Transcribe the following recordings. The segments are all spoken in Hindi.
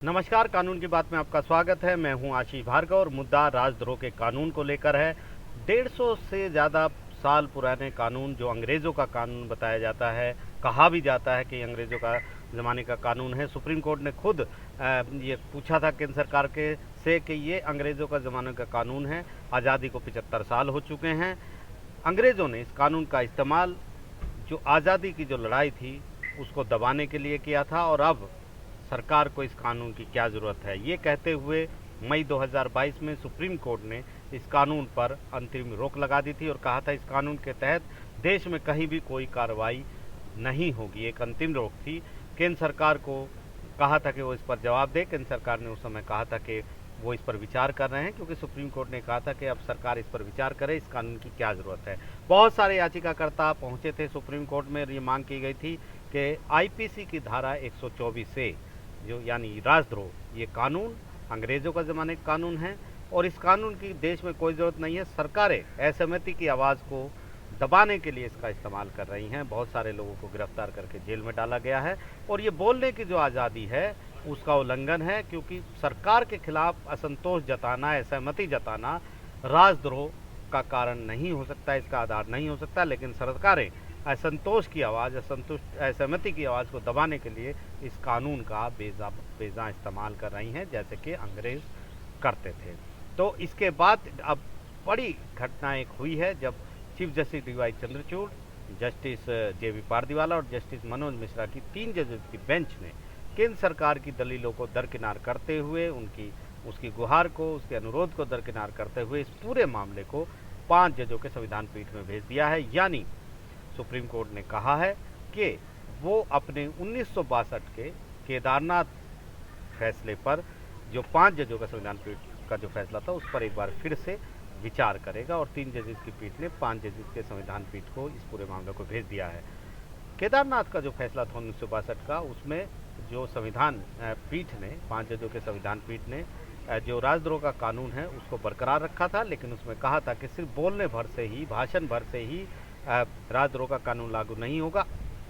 नमस्कार, कानून की बात में आपका स्वागत है। मैं हूं आशीष भार्गव और मुद्दा राजद्रोह के कानून को लेकर है। 150 से ज़्यादा साल पुराने कानून जो अंग्रेज़ों का कानून बताया जाता है, कहा भी जाता है कि अंग्रेज़ों का ज़माने का कानून है। सुप्रीम कोर्ट ने खुद ये पूछा था केंद्र सरकार के से कि ये अंग्रेज़ों का ज़माने का कानून है। आज़ादी को 75 साल हो चुके हैं। अंग्रेज़ों ने इस कानून का इस्तेमाल जो आज़ादी की जो लड़ाई थी उसको दबाने के लिए किया था और अब सरकार को इस कानून की क्या ज़रूरत है, ये कहते हुए मई 2022 में सुप्रीम कोर्ट ने इस कानून पर अंतरिम रोक लगा दी थी और कहा था इस कानून के तहत देश में कहीं भी कोई कार्रवाई नहीं होगी। एक अंतिम रोक थी। केंद्र सरकार को कहा था कि वो इस पर जवाब दे। केंद्र सरकार ने उस समय कहा था कि वो इस पर विचार कर रहे हैं, क्योंकि सुप्रीम कोर्ट ने कहा था कि अब सरकार इस पर विचार करे, इस कानून की क्या ज़रूरत है। बहुत सारे याचिकाकर्ता पहुंचे थे सुप्रीम कोर्ट में। ये मांग की गई थी कि आईपीसी की धारा 124 से जो यानी राजद्रोह, ये कानून अंग्रेज़ों का ज़माने का कानून है और इस कानून की देश में कोई ज़रूरत नहीं है। सरकारें असहमति की आवाज़ को दबाने के लिए इसका इस्तेमाल कर रही हैं। बहुत सारे लोगों को गिरफ्तार करके जेल में डाला गया है और ये बोलने की जो आज़ादी है उसका उल्लंघन है, क्योंकि सरकार के खिलाफ असंतोष जताना, असहमति जताना राजद्रोह का कारण नहीं हो सकता, इसका आधार नहीं हो सकता। लेकिन सरकारें असंतोष की आवाज़, असहमति की आवाज़ को दबाने के लिए इस कानून का बेजा इस्तेमाल कर रही हैं, जैसे कि अंग्रेज़ करते थे। तो इसके बाद अब बड़ी घटना एक हुई है, जब chief justice D.Y.. Chandrachud, justice JB. Pardiwala और जस्टिस मनोज मिश्रा की 3 जजेस की बेंच ने केंद्र सरकार की दलीलों को दरकिनार करते हुए, उसकी गुहार को, उसके अनुरोध को दरकिनार करते हुए इस पूरे मामले को 5 जजों के संविधान पीठ में भेज दिया है। यानी सुप्रीम कोर्ट ने कहा है कि वो अपने 1962 के केदारनाथ फैसले पर, जो 5 जजों का संविधान पीठ का जो फैसला था, उस पर एक बार फिर से विचार करेगा और 3 जजेस की पीठ ने 5 जजेस के संविधान पीठ को इस पूरे मामले को भेज दिया है। केदारनाथ का जो फैसला था 1962 का, उसमें जो संविधान पीठ ने, 5 जजों के संविधान पीठ ने जो राजद्रोह का कानून है उसको बरकरार रखा था, लेकिन उसमें कहा था कि सिर्फ बोलने भर से ही, भाषण भर से ही राजद्रोह का कानून लागू नहीं होगा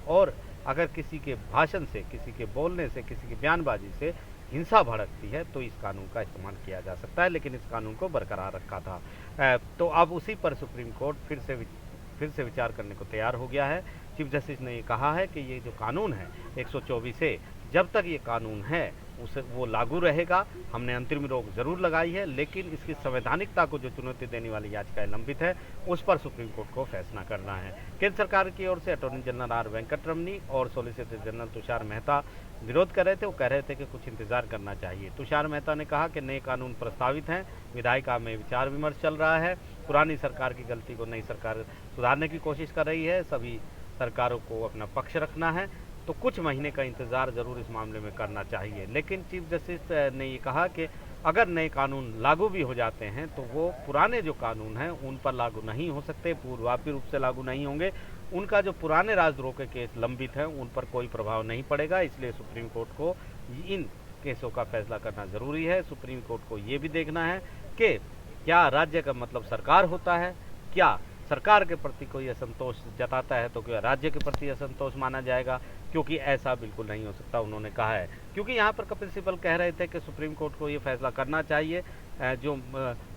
और अगर किसी के भाषण से, किसी के बोलने से, किसी की बयानबाजी से हिंसा भड़कती है तो इस कानून का इस्तेमाल किया जा सकता है। लेकिन इस कानून को बरकरार रखा था। तो अब उसी पर सुप्रीम कोर्ट फिर से विचार करने को तैयार हो गया है। चीफ जस्टिस ने ये कहा है कि ये जो कानून है 124 है, जब तक ये कानून है उसे वो लागू रहेगा। हमने अंतरिम रोक जरूर लगाई है, लेकिन इसकी संवैधानिकता को जो चुनौती देने वाली याचिकाएं लंबित है, उस पर सुप्रीम कोर्ट को फैसला करना है। केंद्र सरकार की ओर से अटॉर्नी जनरल आर वेंकटरमनी और सॉलिसिटर जनरल तुषार मेहता विरोध कर रहे थे। वो कह रहे थे कि कुछ इंतजार करना चाहिए। तुषार मेहता ने कहा कि नए कानून प्रस्तावित हैं, विधायिका में विचार विमर्श चल रहा है, पुरानी सरकार की गलती को नई सरकार सुधारने की कोशिश कर रही है, सभी सरकारों को अपना पक्ष रखना है, तो कुछ महीने का इंतज़ार ज़रूर इस मामले में करना चाहिए। लेकिन चीफ जस्टिस ने ये कहा कि अगर नए कानून लागू भी हो जाते हैं तो वो पुराने जो कानून हैं उन पर लागू नहीं हो सकते, पूर्वव्यापी रूप से लागू नहीं होंगे। उनका जो पुराने राजद्रोह के केस लंबित हैं उन पर कोई प्रभाव नहीं पड़ेगा। इसलिए सुप्रीम कोर्ट को इन केसों का फैसला करना ज़रूरी है। सुप्रीम कोर्ट को ये भी देखना है कि क्या राज्य का मतलब सरकार होता है, क्या सरकार के प्रति कोई असंतोष जताता है तो क्या राज्य के प्रति असंतोष माना जाएगा, क्योंकि ऐसा बिल्कुल नहीं हो सकता, उन्होंने कहा है। क्योंकि यहाँ पर कपिल सिब्बल कह रहे थे कि सुप्रीम कोर्ट को ये फैसला करना चाहिए, जो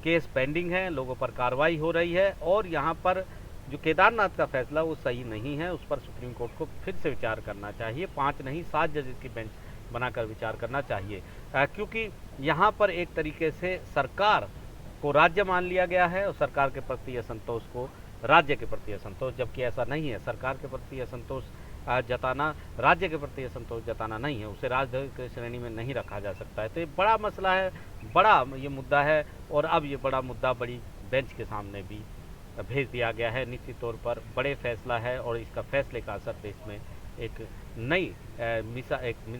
केस पेंडिंग है, लोगों पर कार्रवाई हो रही है और यहाँ पर जो केदारनाथ का फैसला वो सही नहीं है, उस पर सुप्रीम कोर्ट को फिर से विचार करना चाहिए। 5 नहीं 7 जजेस की बेंच बनाकर विचार करना चाहिए, क्योंकि यहाँ पर एक तरीके से सरकार को राज्य मान लिया गया है और सरकार के प्रति असंतोष को राज्य के प्रति असंतोष, जबकि ऐसा नहीं है। सरकार के प्रति असंतोष जताना राज्य के प्रति असंतोष जताना नहीं है, उसे राजद्रोह की श्रेणी में नहीं रखा जा सकता है। तो ये बड़ा मसला है, बड़ा ये मुद्दा है और अब ये बड़ा मुद्दा बड़ी बेंच के सामने भी भेज दिया गया है। निश्चित तौर पर बड़े फैसला है और इसका फैसले का असर देश में एक नई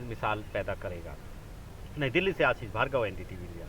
मिसाल पैदा करेगा। नई दिल्ली से आशीष भार्गव, एनडीटीवी इंडिया।